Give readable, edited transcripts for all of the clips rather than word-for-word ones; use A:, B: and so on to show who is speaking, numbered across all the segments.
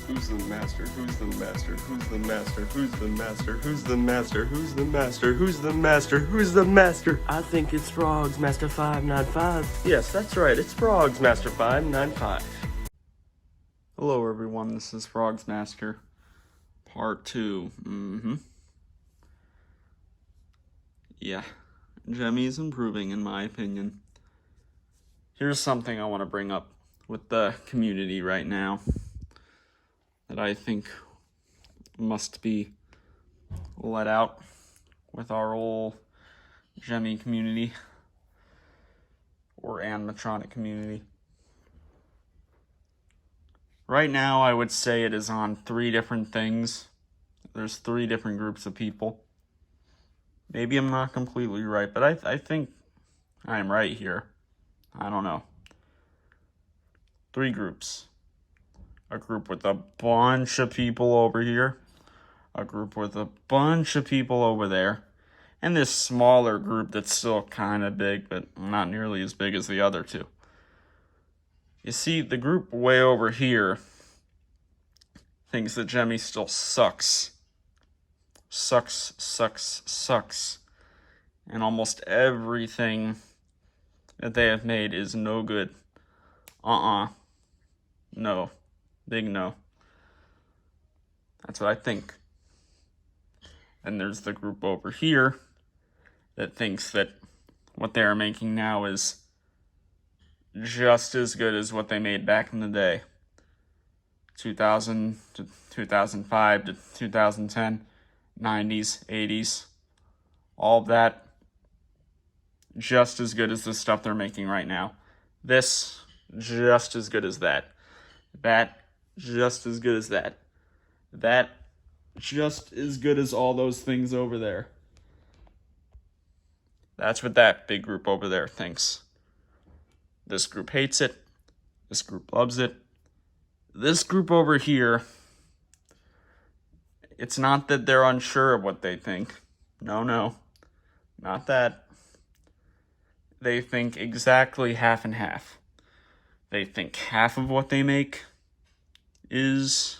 A: Who's the master? Who's the master? Who's the master? Who's the master? Who's the master? Who's the master? Who's the master? Who's the master? I think it's Frogs Master 595. Yes, that's right. It's Frogs Master 595.
B: Hello everyone, this is Frogs Master, part 2. Yeah, Gemmy is improving in my opinion. Here's something I want to bring up with the community right now that I think must be let out with our whole Gemmy community or animatronic community. Right now, I would say it is on 3 different things. There's 3 different groups of people. Maybe I'm not completely right, but I think I'm right here. I don't know. 3 groups. A group with a bunch of people over here. A group with a bunch of people over there. And this smaller group that's still kind of big, but not nearly as big as the other 2. You see, the group way over here thinks that Gemmy still sucks. Sucks. And almost everything that they have made is no good. No. Big no. That's what I think. And there's the group over here that thinks that what they're making now is just as good as what they made back in the day. 2000 to 2005 to 2010, 90s, 80s, all of that, just as good as the stuff they're making right now. This, just as good as that. That, just as good as that. That, just as good as all those things over there. That's what that big group over there thinks. This group hates it. This group loves it. This group over here, it's not that they're unsure of what they think. No, not that. They think exactly half and half. They think half of what they make is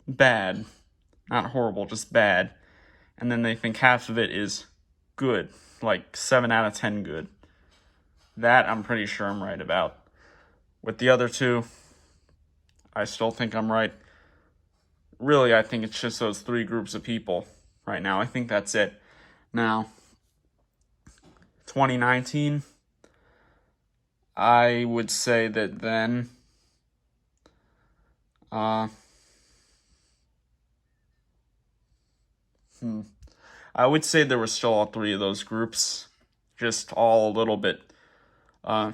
B: bad. Not horrible, just bad. And then they think half of it is good, like 7 out of 10 good. That I'm pretty sure I'm right about. With the other 2, I still think I'm right. Really, I think it's just those 3 groups of people right now. I think that's it. Now, 2019, I would say that then, I would say there were still all 3 of those groups, just all a little bit, a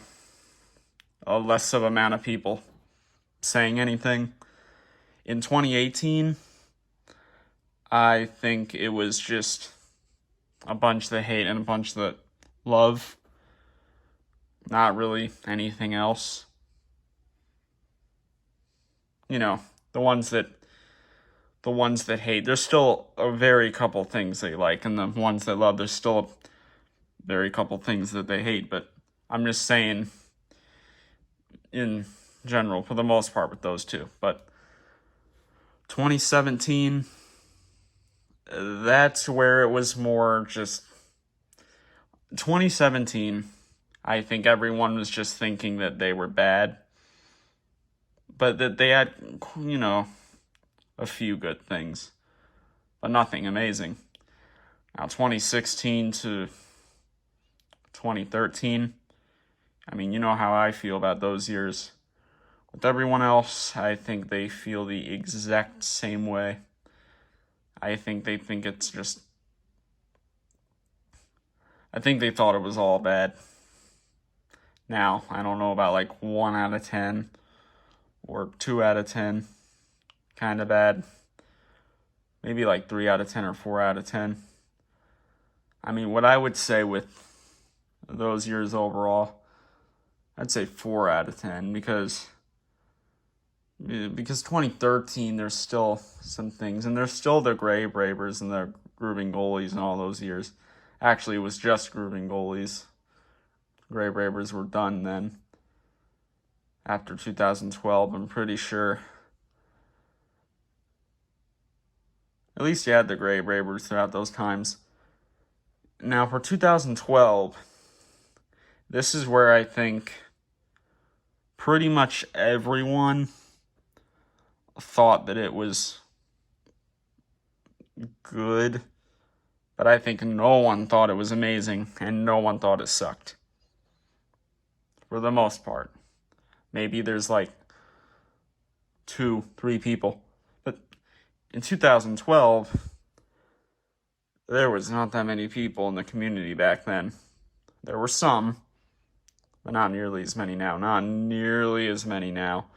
B: less of amount of people saying anything. In 2018, I think it was just a bunch that hate and a bunch that love. Not really anything else. You know, the ones that hate, there's still a very couple things they like, and the ones that love, there's still a very couple things that they hate, but I'm just saying in general, for the most part, with those 2. But 2017, that's where it was more just 2017. I think everyone was just thinking that they were bad, but that they had, a few good things, but nothing amazing. Now, 2016 to 2013, I mean, you know how I feel about those years. With everyone else, I think they feel the exact same way. I think they think it's just, I think they thought it was all bad. Now, I don't know about like 1 out of 10 or 2 out of 10, kind of bad. Maybe like 3 out of 10 or 4 out of 10. I mean, what I would say with those years overall, I'd say 4 out of 10 because 2013, there's still some things, and there's still the Grave Bravers and the grooving goalies and all those years. Actually, it was just grooving goalies. Grave Bravers were done then. After 2012, I'm pretty sure. At least you had the Grave Raiders throughout those times. Now for 2012, this is where I think pretty much everyone thought that it was good, but I think no one thought it was amazing, and no one thought it sucked. For the most part. Maybe there's like 2, 3 people. But in 2012, there was not that many people in the community back then. There were some, but not nearly as many now. Not nearly as many now.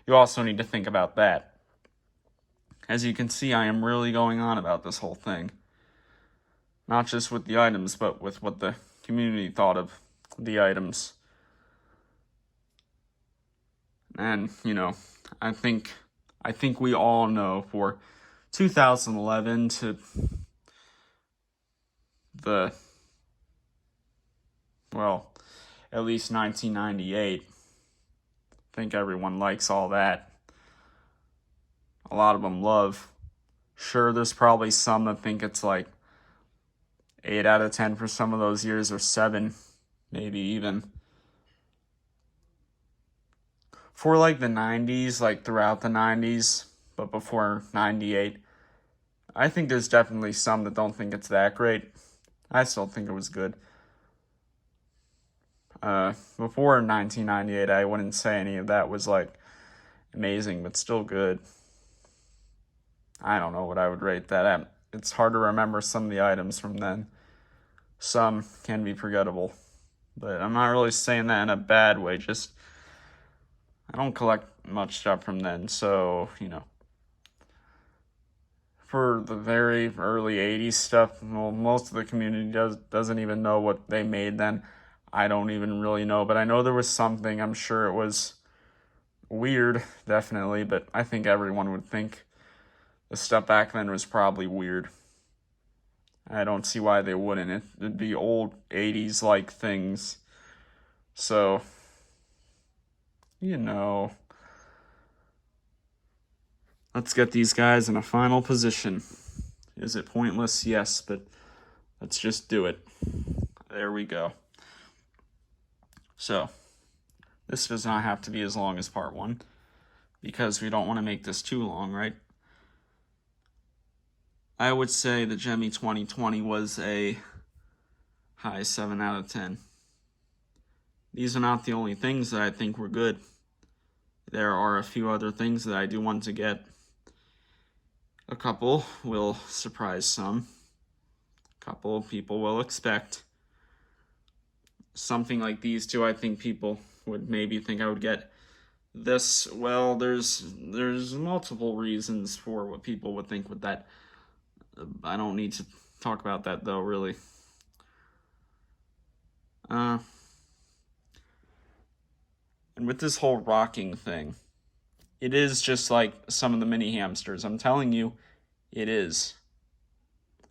B: You also need to think about that. As you can see, I am really going on about this whole thing. Not just with the items, but with what the community thought of the items. And, I think we all know for 2011 to at least 1998, I think everyone likes all that. A lot of them love. Sure, there's probably some that think it's like 8 out of 10 for some of those years, or 7, maybe even. For like the 90s, like throughout the 90s, but before 98, I think there's definitely some that don't think it's that great. I still think it was good. Before 1998, I wouldn't say any of that was like amazing, but still good. I don't know what I would rate that at. It's hard to remember some of the items from then. Some can be forgettable, but I'm not really saying that in a bad way, just I don't collect much stuff from then, so, for the very early 80s stuff, well, most of the community doesn't even know what they made then. I don't even really know, but I know there was something. I'm sure it was weird, definitely, but I think everyone would think the stuff back then was probably weird. I don't see why they wouldn't. It'd be old 80s-like things. So, let's get these guys in a final position. Is it pointless? Yes, but let's just do it. There we go. So, this does not have to be as long as part 1, because we don't want to make this too long, right? I would say the Gemmy 2020 was a high 7 out of 10. These are not the only things that I think were good. There are a few other things that I do want to get. A couple will surprise some. A couple people will expect. Something like these two, I think people would maybe think I would get. This, well, there's multiple reasons for what people would think with that. I don't need to talk about that, though, really. And with this whole rocking thing, it is just like some of the mini hamsters. I'm telling you, it is.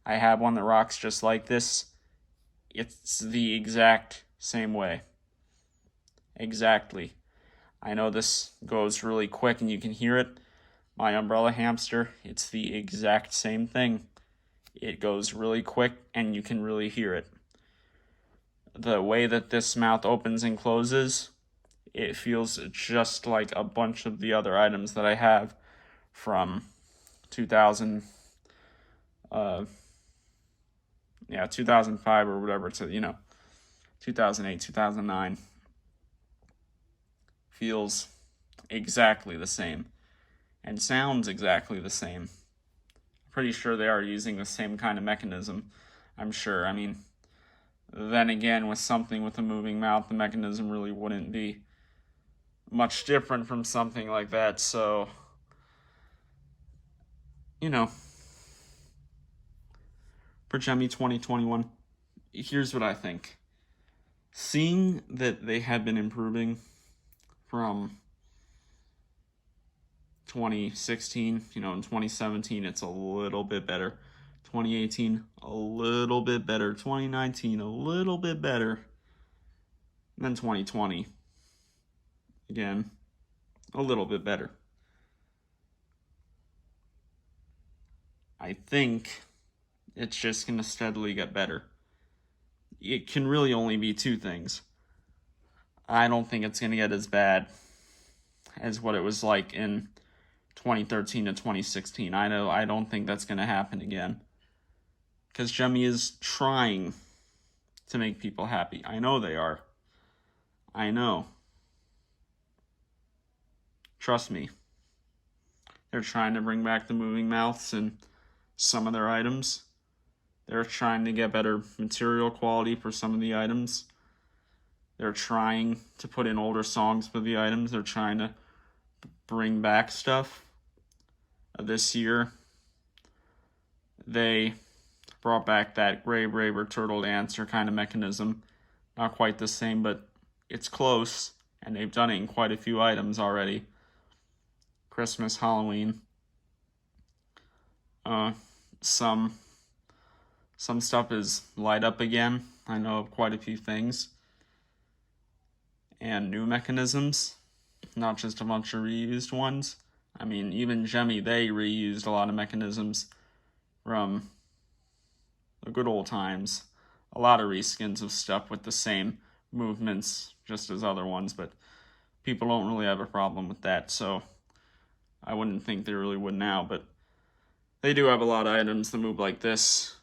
B: I have one that rocks just like this. It's the exact same way. Exactly. I know this goes really quick and you can hear it. My umbrella hamster, it's the exact same thing. It goes really quick and you can really hear it. The way that this mouth opens and closes, it feels just like a bunch of the other items that I have from 2005 or whatever to, 2008, 2009. Feels exactly the same and sounds exactly the same. Pretty sure they are using the same kind of mechanism. I'm sure. I mean, then again, with something with a moving mouth, the mechanism really wouldn't be much different from something like that. So, for Gemmy 2021, here's what I think. Seeing that they had been improving from 2016, in 2017, it's a little bit better. 2018, a little bit better. 2019, a little bit better. And then 2020, again, a little bit better. I think it's just going to steadily get better. It can really only be two things. I don't think it's going to get as bad as what it was like in 2013 to 2016. I don't think that's going to happen again. Because Gemmy is trying to make people happy. I know they are. I know. Trust me. They're trying to bring back the moving mouths in some of their items. They're trying to get better material quality for some of the items. They're trying to put in older songs for the items. They're trying to bring back stuff. This year, they brought back that Grave Raver Turtle Dancer kind of mechanism. Not quite the same, but it's close. And they've done it in quite a few items already. Christmas, Halloween. Some stuff is light up again. I know of quite a few things. And new mechanisms, not just a bunch of reused ones. I mean, even Gemmy, they reused a lot of mechanisms from the good old times. A lot of reskins of stuff with the same movements, just as other ones, but people don't really have a problem with that, so I wouldn't think they really would now, but they do have a lot of items that move like this,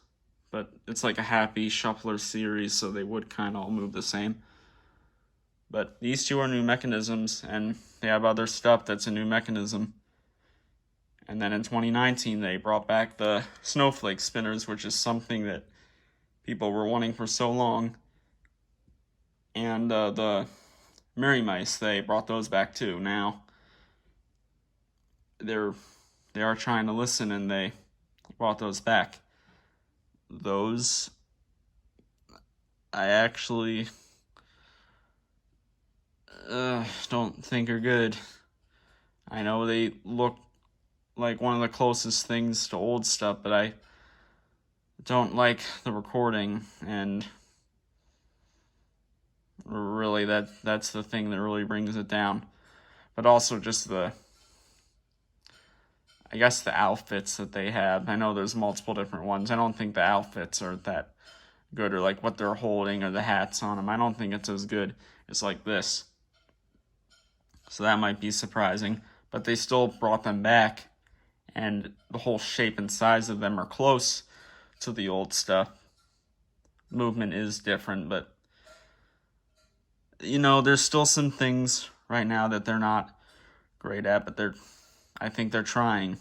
B: but it's like a happy shuffler series, so they would kind of all move the same. But these two are new mechanisms, and they have other stuff that's a new mechanism. And then in 2019, they brought back the snowflake spinners, which is something that people were wanting for so long. And the Merry Mice, they brought those back too. Now, they are trying to listen, and they brought those back. Those, I actually don't think are good. I know they look like one of the closest things to old stuff, but I don't like the recording, and really that's the thing that really brings it down. But also just the outfits that they have. I know there's multiple different ones. I don't think the outfits are that good, or like what they're holding or the hats on them. I don't think it's as good as like this. So that might be surprising, but they still brought them back, and the whole shape and size of them are close to the old stuff. Movement is different, but there's still some things right now that they're not great at, but I think they're trying.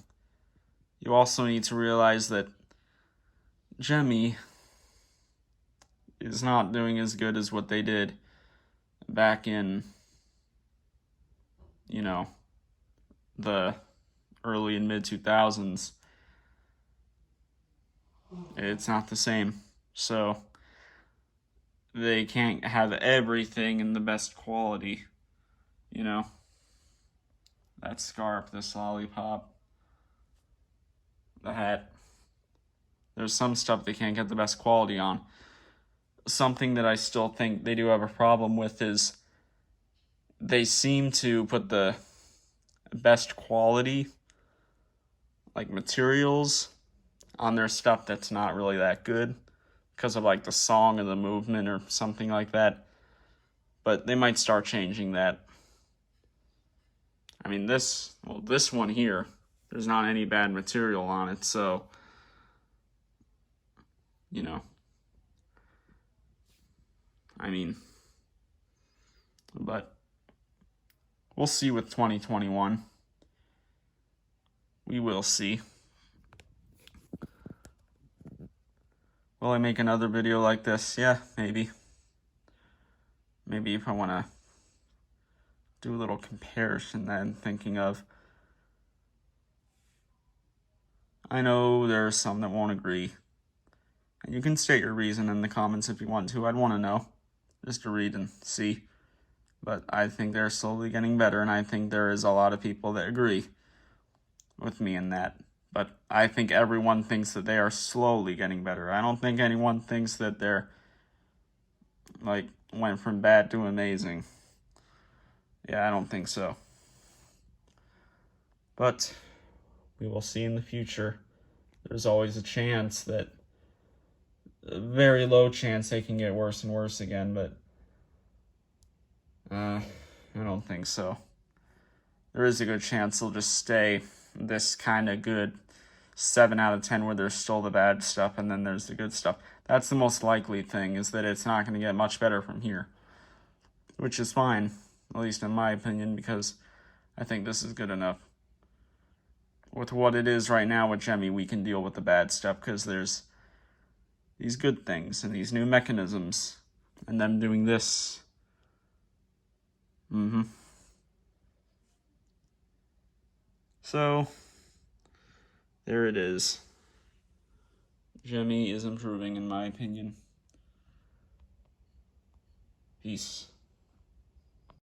B: You also need to realize that Gemmy is not doing as good as what they did back in, the early and mid 2000s. It's not the same. So they can't have everything in the best quality. That scarf, this lollipop, the hat. There's some stuff they can't get the best quality on. Something that I still think they do have a problem with is they seem to put the best quality, like materials, on their stuff that's not really that good because of like the song or the movement or something like that. But they might start changing that. I mean, this one here, there's not any bad material on it, so, but we'll see with 2021. We will see. Will I make another video like this? Yeah, maybe. Maybe if I want to do a little comparison that I'm thinking of. I know there are some that won't agree. And you can state your reason in the comments if you want to. I'd want to know, just to read and see. But I think they're slowly getting better, and I think there is a lot of people that agree with me in that. But I think everyone thinks that they are slowly getting better. I don't think anyone thinks that they're, went from bad to amazing. Yeah, I don't think so. But we will see in the future. there's always a chance that, a very low chance, they can get worse and worse again, but I don't think so. There is a good chance they'll just stay this kind of good 7 out of 10 where there's still the bad stuff and then there's the good stuff. That's the most likely thing, is that it's not going to get much better from here, which is fine, at least in my opinion, because I think this is good enough. With what it is right now with Gemmy, we can deal with the bad stuff because there's these good things and these new mechanisms and them doing this. So, there it is. Gemmy is improving, in my opinion. Peace.